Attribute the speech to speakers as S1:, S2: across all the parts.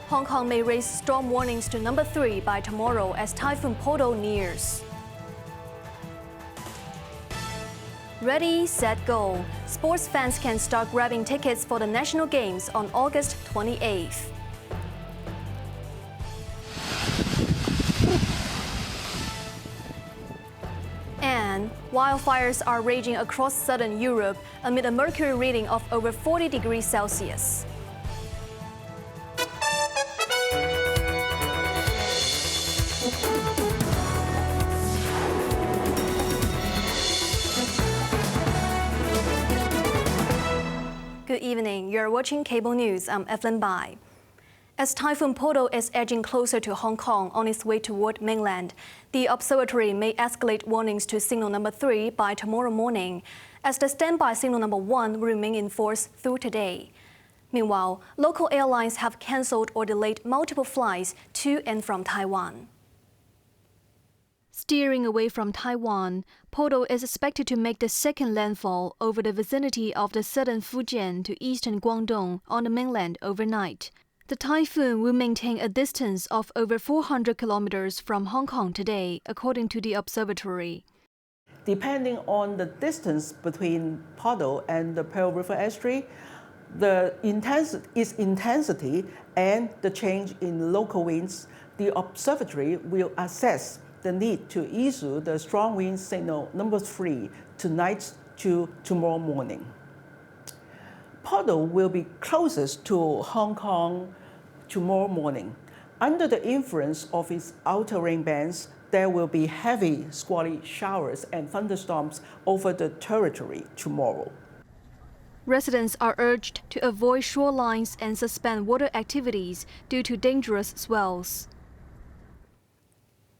S1: Hong Kong may raise storm warnings to number 3 by tomorrow as Typhoon Puddle nears. Ready, set, go. Sports fans can start grabbing tickets for the national games on August 28th. And wildfires are raging across southern Europe amid a mercury reading of over 40 degrees Celsius. Good evening. You're watching Cable News. I'm Evelyn Bai. As Typhoon Puddle is edging closer to Hong Kong on its way toward mainland, the observatory may escalate warnings to signal number 3 by tomorrow morning, as the standby signal number 1 will remain in force through today. Meanwhile, local airlines have cancelled or delayed multiple flights to and from Taiwan. Steering away from Taiwan, Puddle is expected to make the second landfall over the vicinity of the southern Fujian to eastern Guangdong on the mainland overnight. The typhoon will maintain a distance of over 400 kilometers from Hong Kong today, according to the observatory.
S2: Depending on the distance between Puddle and the Pearl River estuary, its intensity and the change in local winds, the observatory will assess the need to issue the strong wind signal number 3 tonight to tomorrow morning. Puddle will be closest to Hong Kong tomorrow morning. Under the influence of its outer rain bands, there will be heavy squally showers and thunderstorms over the territory tomorrow.
S1: Residents are urged to avoid shorelines and suspend water activities due to dangerous swells.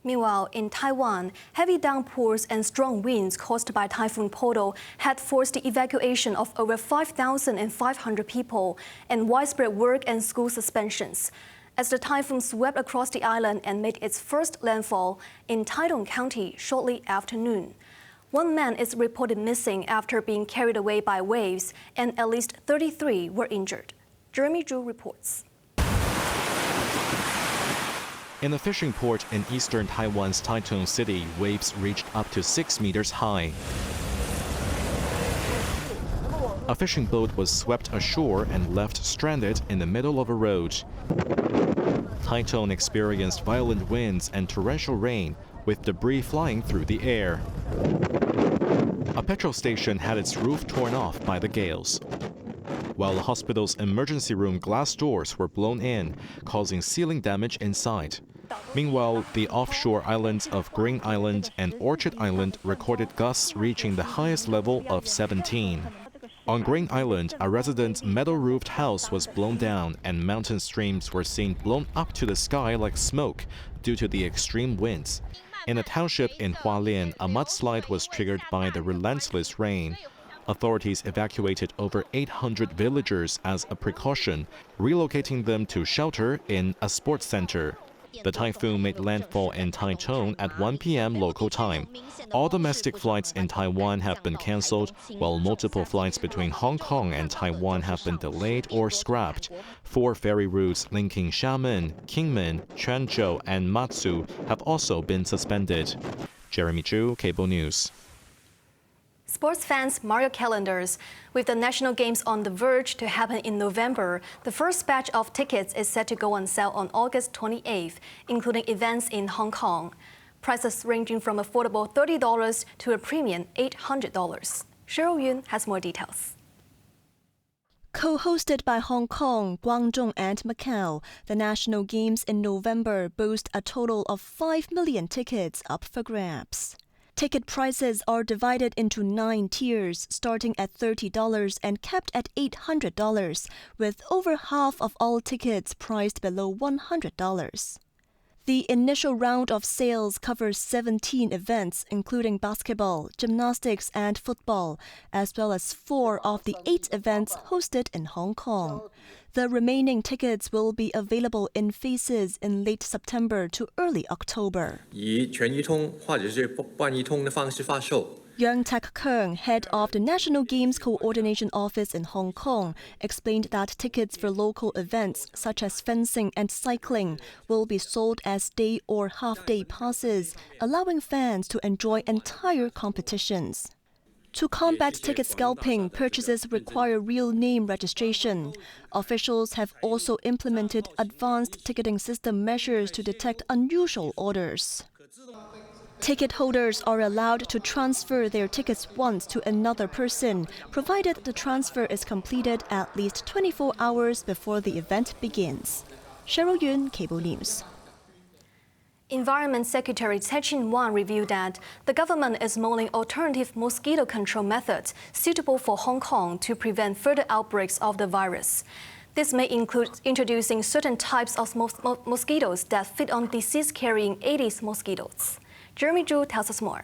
S1: Meanwhile, in Taiwan, heavy downpours and strong winds caused by Typhoon Puddle had forced the evacuation of over 5,500 people and widespread work and school suspensions, as the typhoon swept across the island and made its first landfall in Taidong County shortly after noon. One man is reported missing after being carried away by waves, and at least 33 were injured. Jeremy Zhu reports.
S3: In a fishing port in eastern Taiwan's Taitung City, waves reached up to 6 meters high. A fishing boat was swept ashore and left stranded in the middle of a road. Taitung experienced violent winds and torrential rain, with debris flying through the air. A petrol station had its roof torn off by the gales, while the hospital's emergency room glass doors were blown in, causing ceiling damage inside. Meanwhile, the offshore islands of Green Island and Orchard Island recorded gusts reaching the highest level of 17. On Green Island, a resident's metal-roofed house was blown down and mountain streams were seen blown up to the sky like smoke due to the extreme winds. In a township in Hualien, a mudslide was triggered by the relentless rain. Authorities evacuated over 800 villagers as a precaution, relocating them to shelter in a sports center. The typhoon made landfall in Taichung at 1 p.m. local time. All domestic flights in Taiwan have been cancelled, while multiple flights between Hong Kong and Taiwan have been delayed or scrapped. 4 ferry routes linking Xiamen, Kinmen, Quanzhou, and Matsu have also been suspended. Jeremy Zhu, Cable News.
S1: Sports fans mark your calendars. With the national games on the verge to happen in November, the first batch of tickets is set to go on sale on August 28th, including events in Hong Kong. Prices ranging from affordable $30 to a premium $800. Cheryl Yun has more details.
S4: Co-hosted by Hong Kong, Guangdong and Macau, the national games in November boast a total of 5 million tickets up for grabs. Ticket prices are divided into 9 tiers, starting at $30 and capped at $800, with over half of all tickets priced below $100. The initial round of sales covers 17 events, including basketball, gymnastics, and football, as well as 4 of the 8 events hosted in Hong Kong. The remaining tickets will be available in phases in late September to early October.
S5: 以全一通或者是万一通的方式发售，
S4: Young Tak Keung, head of the National Games Coordination Office in Hong Kong, explained that tickets for local events such as fencing and cycling will be sold as day or half-day passes, allowing fans to enjoy entire competitions. To combat ticket scalping, purchases require real name registration. Officials have also implemented advanced ticketing system measures to detect unusual orders. Ticket holders are allowed to transfer their tickets once to another person, provided the transfer is completed at least 24 hours before the event begins. Cheryl Yun, Cable News.
S1: Environment Secretary Tsai Ching-wan revealed that the government is mulling alternative mosquito control methods suitable for Hong Kong to prevent further outbreaks of the virus. This may include introducing certain types of mosquitoes that fit on disease-carrying Aedes mosquitoes. Jeremy Zhu tells us more.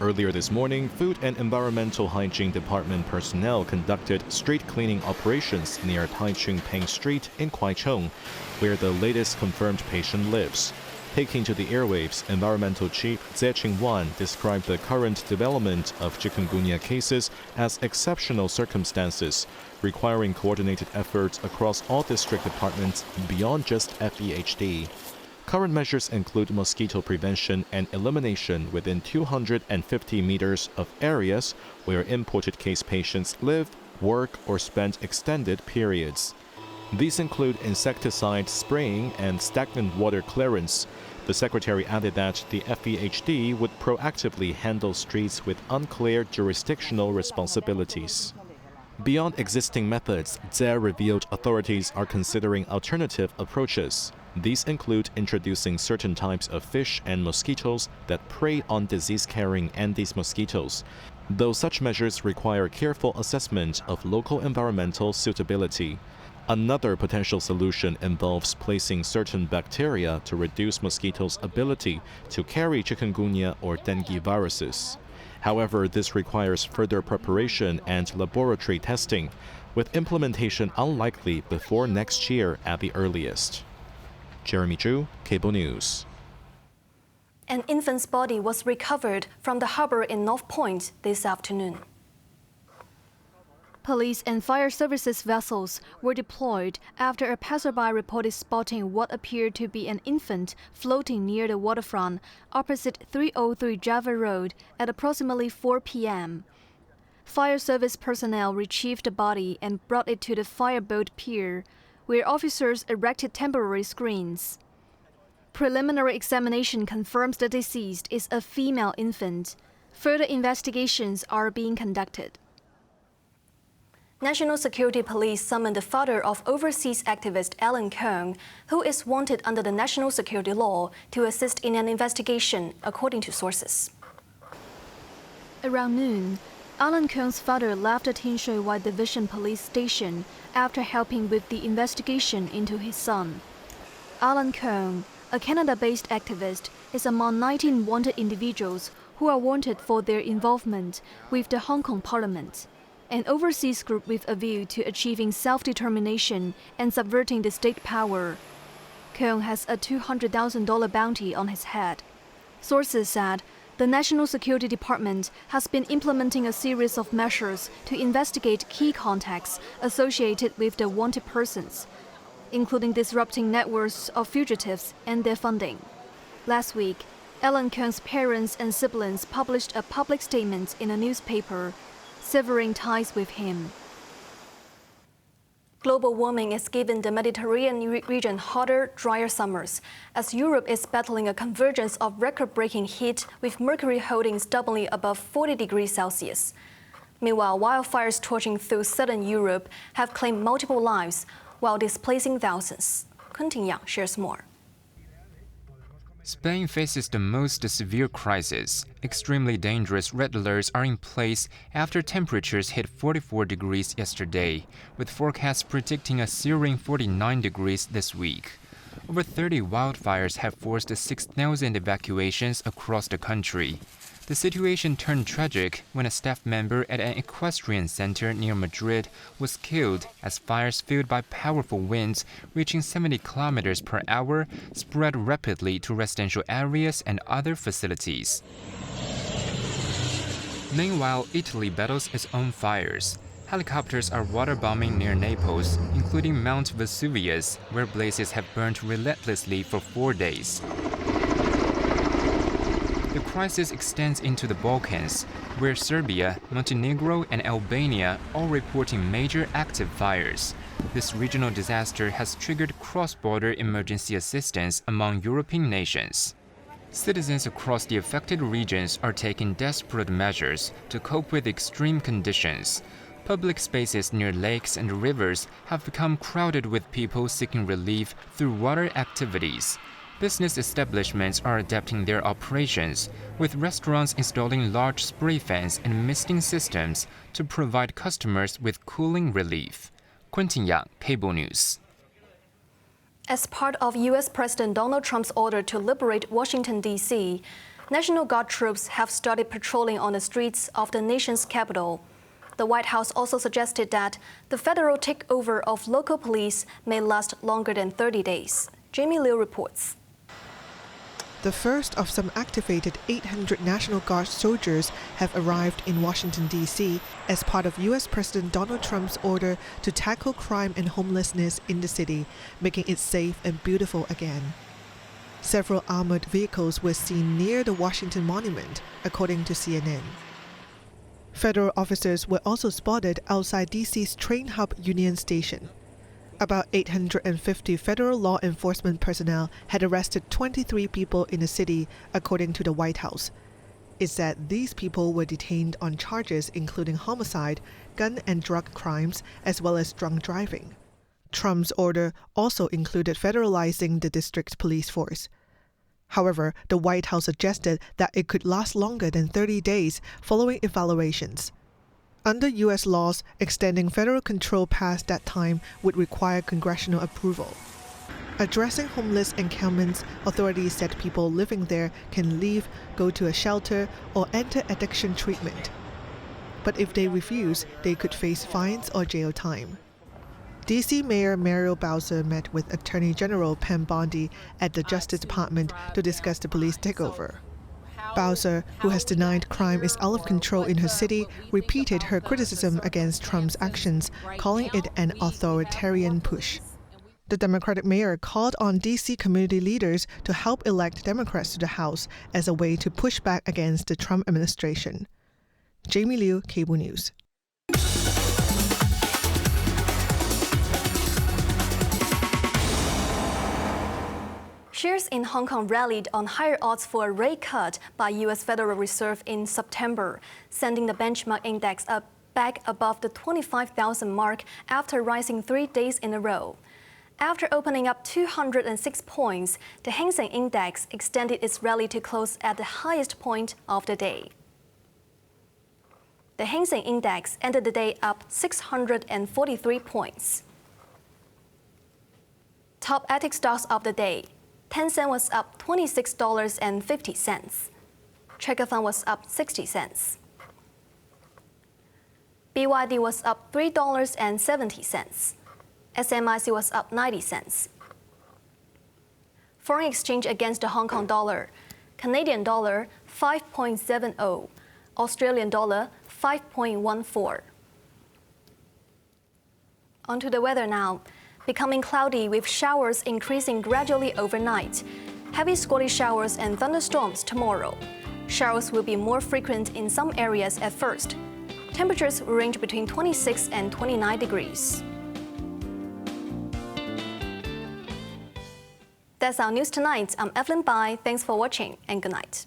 S3: Earlier this morning, Food and Environmental Hygiene Department personnel conducted street cleaning operations near Tai Chung Peng Street in Kwai Chung, where the latest confirmed patient lives. Taking to the airwaves, Environmental Chief Tsai Ching-wan described the current development of chikungunya cases as exceptional circumstances, requiring coordinated efforts across all district departments beyond just FEHD. Current measures include mosquito prevention and elimination within 250 meters of areas where imported case patients live, work, or spend extended periods. These include insecticide spraying and stagnant water clearance. The secretary added that the FEHD would proactively handle streets with unclear jurisdictional responsibilities. Beyond existing methods, Tsai revealed authorities are considering alternative approaches. These include introducing certain types of fish and mosquitoes that prey on disease-carrying Aedes mosquitoes, though such measures require careful assessment of local environmental suitability. Another potential solution involves placing certain bacteria to reduce mosquitoes' ability to carry chikungunya or dengue viruses. However, this requires further preparation and laboratory testing, with implementation unlikely before next year at the earliest. Jeremy Zhu, Cable News.
S1: An infant's body was recovered from the harbor in North Point this afternoon. Police and fire services vessels were deployed after a passerby reported spotting what appeared to be an infant floating near the waterfront opposite 303 Java Road at approximately 4 p.m. Fire service personnel retrieved the body and brought it to the fireboat pier, where officers erected temporary screens. Preliminary examination confirms the deceased is a female infant. Further investigations are being conducted. National Security Police summoned the father of overseas activist Alan Keung, who is wanted under the national security law, to assist in an investigation, according to sources. Around noon, Alan Keung's father left the Tin Shui Wai Division Police Station after helping with the investigation into his son. Alan Keung, a Canada-based activist, is among 19 wanted individuals who are wanted for their involvement with the Hong Kong Parliament, an overseas group with a view to achieving self-determination and subverting the state power. Keung has a $200,000 bounty on his head. Sources said the National Security Department has been implementing a series of measures to investigate key contacts associated with the wanted persons, including disrupting networks of fugitives and their funding. Last week, Alan Keung's parents and siblings published a public statement in a newspaper, severing ties with him. Global warming is giving the Mediterranean region hotter, drier summers, as Europe is battling a convergence of record-breaking heat with mercury holdings stubbornly above 40 degrees Celsius. Meanwhile, wildfires torching through southern Europe have claimed multiple lives while displacing thousands. Kun Ting-yang shares more.
S5: Spain faces the most severe crisis. Extremely dangerous red alerts are in place after temperatures hit 44 degrees yesterday, with forecasts predicting a searing 49 degrees this week. Over 30 wildfires have forced 6,000 evacuations across the country. The situation turned tragic when a staff member at an equestrian center near Madrid was killed as fires fueled by powerful winds reaching 70 kilometers per hour spread rapidly to residential areas and other facilities. Meanwhile, Italy battles its own fires. Helicopters are waterbombing near Naples, including Mount Vesuvius, where blazes have burned relentlessly for 4 days. The crisis extends into the Balkans, where Serbia, Montenegro, and Albania all reporting major active fires. This regional disaster has triggered cross-border emergency assistance among European nations. Citizens across the affected regions are taking desperate measures to cope with extreme conditions. Public spaces near lakes and rivers have become crowded with people seeking relief through water activities. Business establishments are adapting their operations, with restaurants installing large spray fans and misting systems to provide customers with cooling relief. Quentin Yang, Cable News.
S1: As part of U.S. President Donald Trump's order to liberate Washington, D.C., National Guard troops have started patrolling on the streets of the nation's capital. The White House also suggested that the federal takeover of local police may last longer than 30 days. Jamie Liu reports.
S6: The first of some activated 800 National Guard soldiers have arrived in Washington, D.C. as part of U.S. President Donald Trump's order to tackle crime and homelessness in the city, making it safe and beautiful again. Several armored vehicles were seen near the Washington Monument, according to CNN. Federal officers were also spotted outside D.C.'s train hub Union Station. About 850 federal law enforcement personnel had arrested 23 people in the city, according to the White House. It said these people were detained on charges including homicide, gun and drug crimes, as well as drunk driving. Trump's order also included federalizing the district's police force. However, the White House suggested that it could last longer than 30 days following evaluations. Under U.S. laws, extending federal control past that time would require congressional approval. Addressing homeless encampments, authorities said people living there can leave, go to a shelter, or enter addiction treatment. But if they refuse, they could face fines or jail time. D.C. Mayor Muriel Bowser met with Attorney General Pam Bondi at the Justice Department to discuss the police takeover. Bowser, who has denied crime is out of control in her city, repeated her criticism against Trump's actions, calling it an authoritarian push. The Democratic mayor called on D.C. community leaders to help elect Democrats to the House as a way to push back against the Trump administration. Jamie Liu, Cable News.
S1: Shares in Hong Kong rallied on higher odds for a rate cut by U.S. Federal Reserve in September, sending the benchmark index up back above the 25,000 mark after rising 3 days in a row. After opening up 206 points, the Hang Seng Index extended its rally to close at the highest point of the day. The Hang Seng Index ended the day up 643 points. Top ATIC stocks of the day. Tencent was up $26.50. Checker Fund was up 60 cents. BYD was up $3.70. SMIC was up 90 cents. Foreign exchange against the Hong Kong dollar. Canadian dollar 5.70. Australian dollar 5.14. On to the weather now. Becoming cloudy with showers increasing gradually overnight. Heavy squally showers and thunderstorms tomorrow. Showers will be more frequent in some areas at first. Temperatures will range between 26 and 29 degrees. That's our news tonight. I'm Evelyn Bai. Thanks for watching and good night.